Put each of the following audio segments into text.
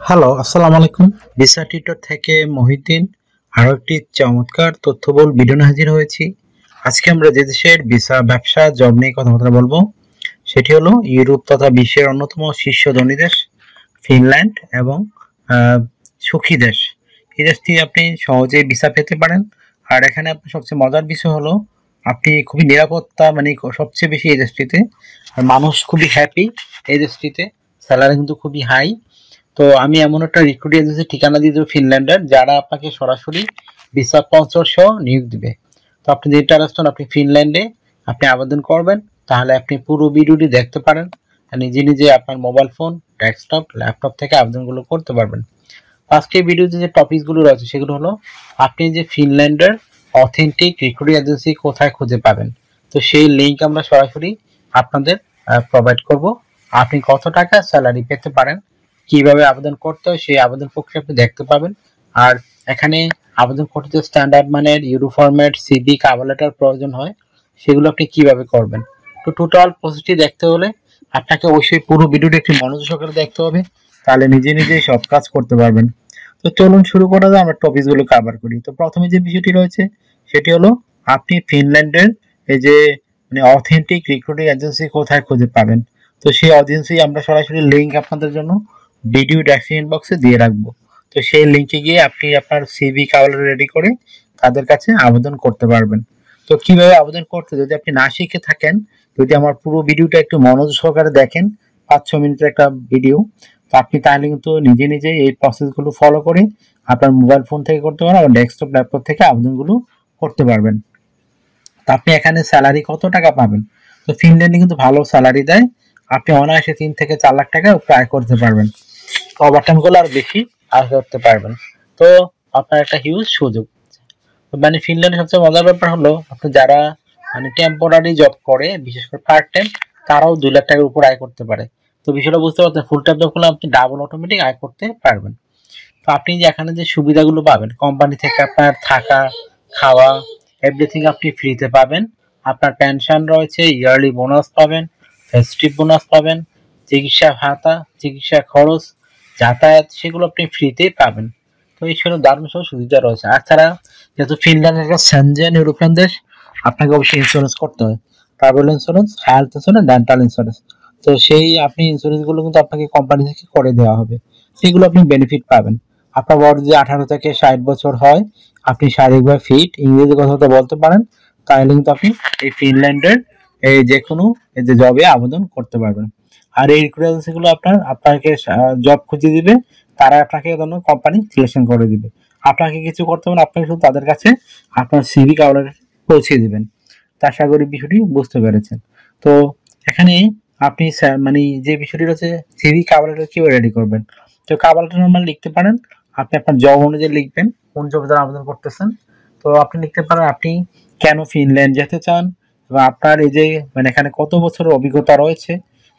Hello, আসসালামু আলাইকুম। Visa tutor থেকে মহিউদ্দিন আরো একটি চমৎকার তথ্যবহুল ভিডিও নিয়ে হাজির হয়েছি। আজকে আমরা যে দেশের ভিসা ব্যবসা জব নিয়ে কথাবার্তা বলবো সেটি হলো ইউরোপ তথা বিশ্বের অন্যতম শীর্ষ ধনী দেশ ফিনল্যান্ড এবং আহ, সুখী দেশ। এই দেশটি আপনি সহজেই ভিসা পেতে পারেন। আর এখানে আপনার সবচেয়ে মজার বিষয় হলো আপনি খুবই নিরাপত্তা মানে সবচেয়ে বেশি এই দেশটিতে। আর মানুষ খুবই হ্যাপি এই দেশটিতে। স্যালারি কিন্তু খুবই হাই। তো আমি এমন একটা রিক্রুটিং এজেন্সির ঠিকানা দিয়ে দেবো ফিনল্যান্ডের, যারা আপনাকে সরাসরি ভিসা স্পন্সর সহ নিয়োগ দিবে। তো আপনি যে ইন্টারেস্টেড আপনি ফিনল্যান্ডে আপনি আবেদন করবেন, তাহলে আপনি পুরো ভিডিওটি দেখতে পারেন। আর নিজে নিজে আপনার মোবাইল ফোন, ডেস্কটপ, ল্যাপটপ থেকে আবেদনগুলো করতে পারবেন। আজকে ভিডিওতে যে টপিকসগুলো রয়েছে সেগুলো হলো আপনি যে ফিনল্যান্ডের অথেন্টিক রিক্রুটিং এজেন্সি কোথায় খুঁজে পাবেন। তো সেই লিঙ্ক আমরা সরাসরি আপনাদের প্রোভাইড করব। আপনি কত টাকা স্যালারি পেতে পারেন, কিভাবে আবেদন করতে হয় সেই আবেদন প্রক্রিয়া আপনি দেখতে পাবেন। আর এখানে আবেদন করতে যে স্ট্যান্ডার্ড মানের euro format, CV, cover letter প্রয়োজন হয়, সেগুলো আপনি কিভাবে করবেন। তো টোটাল প্রসেসটি দেখতে হলে আপনাকে অবশ্যই পুরো ভিডিওটি একটি মনোযোগ সহকারে দেখতে হবে, তাহলে নিজে নিজেই সব কাজ করতে পারবেন। তো চলুন শুরু করা যাক, আমরা টপিকগুলো কভার করি। তো প্রথমে যে বিষয়টি রয়েছে সেটি হলো আপনি ফিনল্যান্ডের এই যে মানে অথেন্টিক রিক্রুটিং এজেন্সি কোথায় খুঁজে পাবেন। তো সেই এজেন্সি আমরা সরাসরি লিঙ্ক আপনাদের জন্য ভিডিও ডেসক্রিপশন বক্সে দিয়ে রাখবো। তো সেই লিঙ্কে গিয়ে আপনি আপনার সিভি কাভার রেডি করে তাদের কাছে আবেদন করতে পারবেন। তো কিভাবে আবেদন করতে, যদি আপনি না শিখে থাকেন, যদি আমার পুরো ভিডিওটা একটু মনোযোগ সহকারে দেখেন, 5-6 মিনিটের একটা ভিডিও, তো আপনি তাহলে কিন্তু নিজে নিজে এই প্রসেসগুলো ফলো করে আপনার মোবাইল ফোন থেকে করতে পারেন, আর ডেস্কটপ ল্যাপটপ থেকে আবেদনগুলো করতে পারবেন। তো আপনি এখানে স্যালারি কত টাকা পাবেন? তো ফিনল্যান্ডে কিন্তু ভালো স্যালারি দেয়। আপনি অনায়াসে 3 থেকে 4 লাখ টাকা আয় করতে পারবেন। ওভারটাইম গুলো আর বেশি আয় করতে পারবেন। তো আপনার একটা হিউজ সুযোগ। মানে ফিনল্যান্ডের সবচেয়ে মজার ব্যাপার হলো আপনি যারা মানে টেম্পোরারি জব করে, বিশেষ করে পার্ট টাইম, তারাও 2 লাখ টাকার উপর আয় করতে পারে। তো বিষয়টা বুঝতে পারছেন, ফুল টাইম জব করলে আপনি ডাবল অটোমেটিক আয় করতে পারবেন। তো আপনি যে এখানে যে সুবিধাগুলো পাবেন, কোম্পানি থেকে আপনার থাকা, খাওয়া, এভরিথিং আপনি ফ্রিতে পাবেন। আপনার পেনশন রয়েছে, ইয়ারলি বোনাস পাবেন, ফেস্টিভ বোনাস পাবেন, চিকিৎসা ভাতা, চিকিৎসা খরচ, যাতায়াত, সেগুলো আপনি ফ্রিতেই পাবেন। তো এই সব দারুণ সব সুবিধা রয়েছে। আর ছাড়া যেহেতু ফিনল্যান্ড একটা সেনজেন ইউরোপিয়ান দেশ, আপনাকে অবশ্যই ইন্স্যুরেন্স করতে হয়। Travel insurance, health insurance, dental insurance. তো সেই আপনি ইন্স্যুরেন্স গুলো কিন্তু আপনাকে কোম্পানি থেকে করে দেওয়া হবে, সেগুলো আপনি বেনিফিট পাবেন। আপনার বয়স যদি 18 থেকে 60 বছর হয়, আপনি শারীরিকভাবে ফিট, ইংরেজি কথা বলতে পারেন, তাহলে কিন্তু আপনি এই ফিনল্যান্ডের এই যে কোনো এই যে জবে আবেদন করতে পারবেন। আর এই রিক্রুটমেন্ট গুলো আপনাকে জব খুঁজে দিবে, তারা আপনাকে জন্য কোম্পানি সিলেকশন করে দিবে। আপনাকে কিছু করতে হবে না, আপনাকে শুধু তাদের কাছে আপনার সিভি কাভার পৌঁছে দিবেন। তা আশা করি বিষয়টি বুঝতে পেরেছেন। তো এখানে আপনি মানে যে বিষয়টি রয়েছে, সিভি কাভার লেটার কিভাবে রেডি করবেন। তো কাভার লেটার নরমালি লিখতে পারেন, আপনি আপনার জব অনুযায়ী লিখবেন কোন জবের জন্য আবেদন করতেছেন। তো আপনি লিখতে পারেন আপনি কেন ফিনল্যান্ড যেতে চান, এবং আপনার এই যে মানে এখানে কত বছরের অভিজ্ঞতা রয়েছে,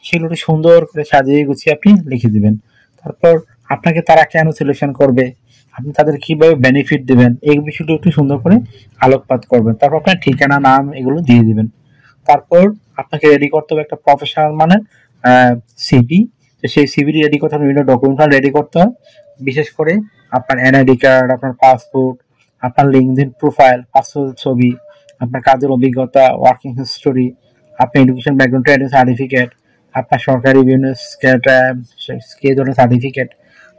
সেগুলো সুন্দর করে সাজিয়ে গুছিয়ে আপনি লিখে দিবেন। তারপর আপনাকে তারা কেন সিলেকশন করবে, আপনি তাদের কিভাবে বেনিফিট দিবেন, এই বিষয়টি একটু সুন্দর করে আলোকপাত করবেন। তারপর আপনার ঠিকানা, নাম, এগুলো দিয়ে দিবেন। তারপর আপনাকে রেডি করতে হবে একটা প্রফেশনাল মানের সিভি। তো সেই সিভিটি রেডি করতে হবে, বিভিন্ন ডকুমেন্ট রেডি করতে হয়। বিশেষ করে আপনার এনআইডি কার্ড, আপনার পাসপোর্ট, আপনার লিঙ্কডইন প্রোফাইল, পাসপোর্ট ছবি, আপনার কাজের অভিজ্ঞতা, ওয়ার্কিং হিস্টোরি, আপনার এডুকেশন ব্যাকগ্রাউন্ড, ট্রেনিং সার্টিফিকেট, আপনার সরকারি বিভিন্ন স্কেল ধরনের সার্টিফিকেট।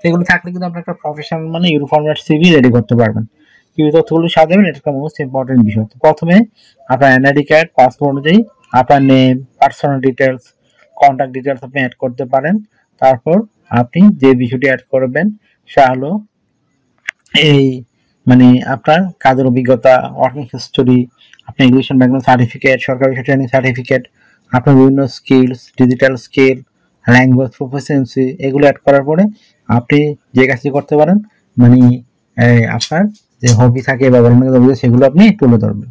এগুলো থাকলে কিন্তু আপনার একটা প্রফেশনাল মানে ইউনিফর্মের সিভি রেডি করতে পারবেন। কি তথ্যগুলো সাজাবেন, এটা একটা মোস্ট ইম্পর্টেন্ট বিষয়। তো প্রথমে আপনার এনআইডি কার্ড, পাসপোর্ট অনুযায়ী আপনার name, personal details, contact details আপনি অ্যাড করতে পারেন। তারপর আপনি যে বিষয়টি অ্যাড করবেন সেটা হলো এই মানে আপনার কাজের অভিজ্ঞতা, ওয়ার্কিং হিস্টোরি, আপনার এডুকেশন ব্যাকগ্রাউন্ড সার্টিফিকেট, সরকারি ট্রেনিং সার্টিফিকেট, আপনার বিভিন্ন skills, digital skill, language proficiency, এগুলো অ্যাড করার পরে আপনি যে কাজটি করতে পারেন মানে আপনার যে হবি থাকে বা সেগুলো আপনি তুলে ধরবেন।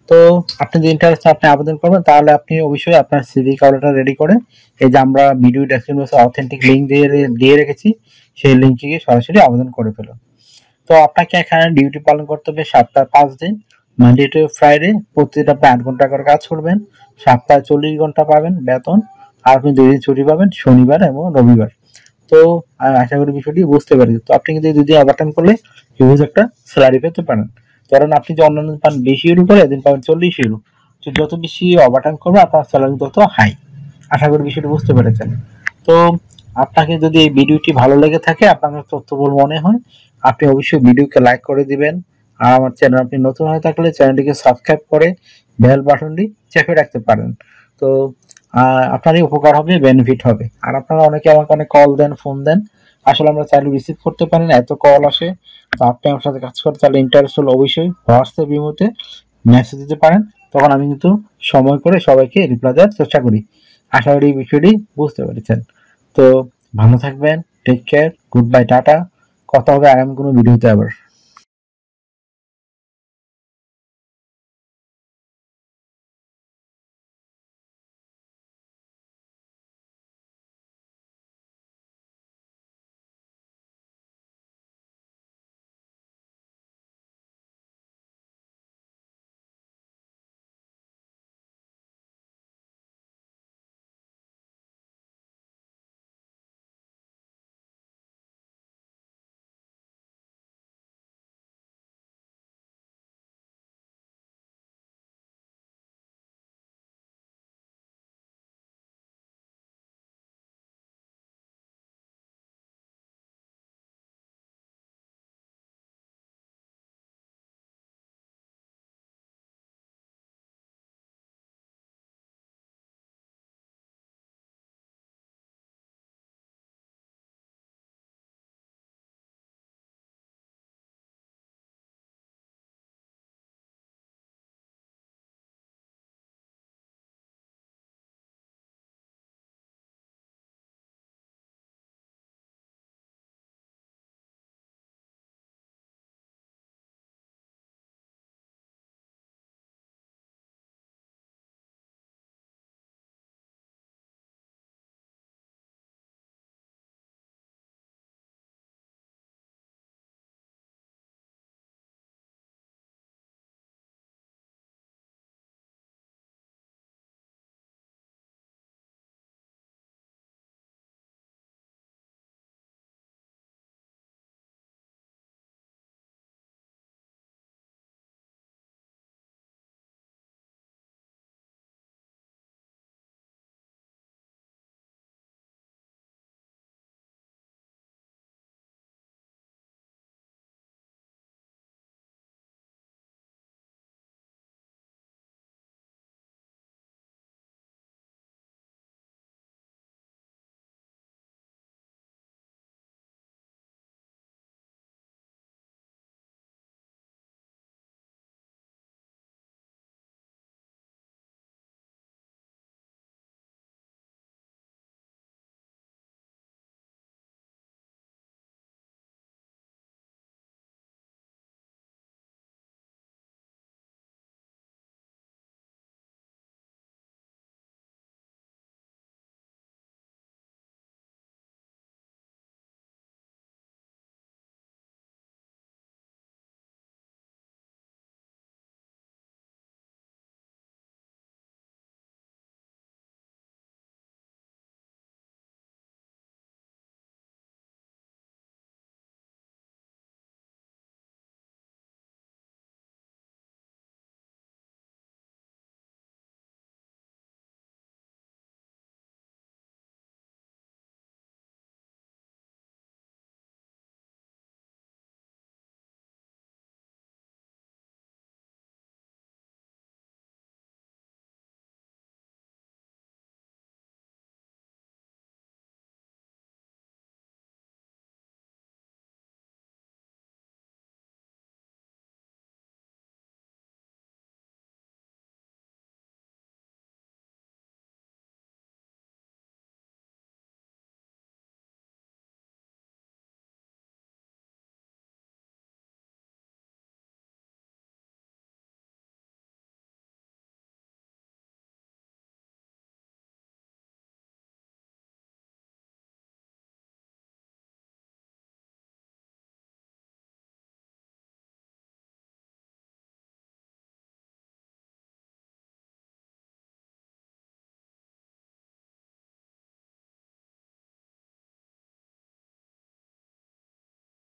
তো আপনি যে ইন্টারেস্ট আপনি আবেদন করবেন, তাহলে আপনি অবশ্যই আপনার সিভি কভারটা রেডি করে এই যে আমরা ভিডিও ডেসক্রিপশনে অথেন্টিক লিঙ্ক দিয়ে রেখেছি, সেই লিঙ্কে গিয়ে সরাসরি আবেদন করে ফেলুন। তো আপনাকে এখানে ডিউটি পালন করতে হবে সপ্তাহে 5 দিন, মানডে টু ফ্রাইডে। প্রতিদিন আপনি 8 ঘন্টা করে কাজ করবেন, সপ্তাহে 40 ঘন্টা পাবেন বেতন। আর আপনি 2 দিন ছুটি পাবেন, শনিবার এবং রবিবার। তো তো আশা করি বিষয়টি বুঝতে পেরেছি। তো আপনি কিন্তু এই 2 দিন ওভারটাইম করলে হিউজ একটা স্যালারি পেতে পারেন। ধরেন আপনি যে অন্যান্য পান 20 ইউরো করে, এদিন পাবেন 40 ইউরো। তো যত বেশি ওভারটাইম করবে আপনার স্যালারি তত হাই। আশা করি বিষয়টি বুঝতে পেরেছেন। তো আপনাকে যদি এই ভিডিওটি ভালো লেগে থাকে, আপনার তথ্যবহুল মনে হয়, আপনি অবশ্যই ভিডিওকে লাইক করে দিবেন। আর আমার চ্যানেল আপনি নতুন হয়ে থাকলে চ্যানেলটিকে সাবস্ক্রাইব করে বেল বাটনটি চেপে রাখতে পারেন। তো আপনারই উপকার হবে, বেনিফিট হবে। আর আপনারা অনেকে আমাকে অনেক কল দেন, ফোন দেন, আসলে আমরা চাইলে রিসিভ করতে পারি না, এত কল আসে। তো আপনি আমার সাথে কাজ করতে চাইলে ইন্টারেস্ট হলে অবশ্যই হোয়াটসঅ্যাপ ইমোতে মেসেজ দিতে পারেন, তখন আমি কিন্তু সময় করে সবাইকে রিপ্লাই দেওয়ার চেষ্টা করি। আশা করি এই বিষয়টি বুঝতে পেরেছেন। তো ভালো থাকবেন, take care, good bye, tata. কথা হবে আগামী কোনো ভিডিওতে আবার।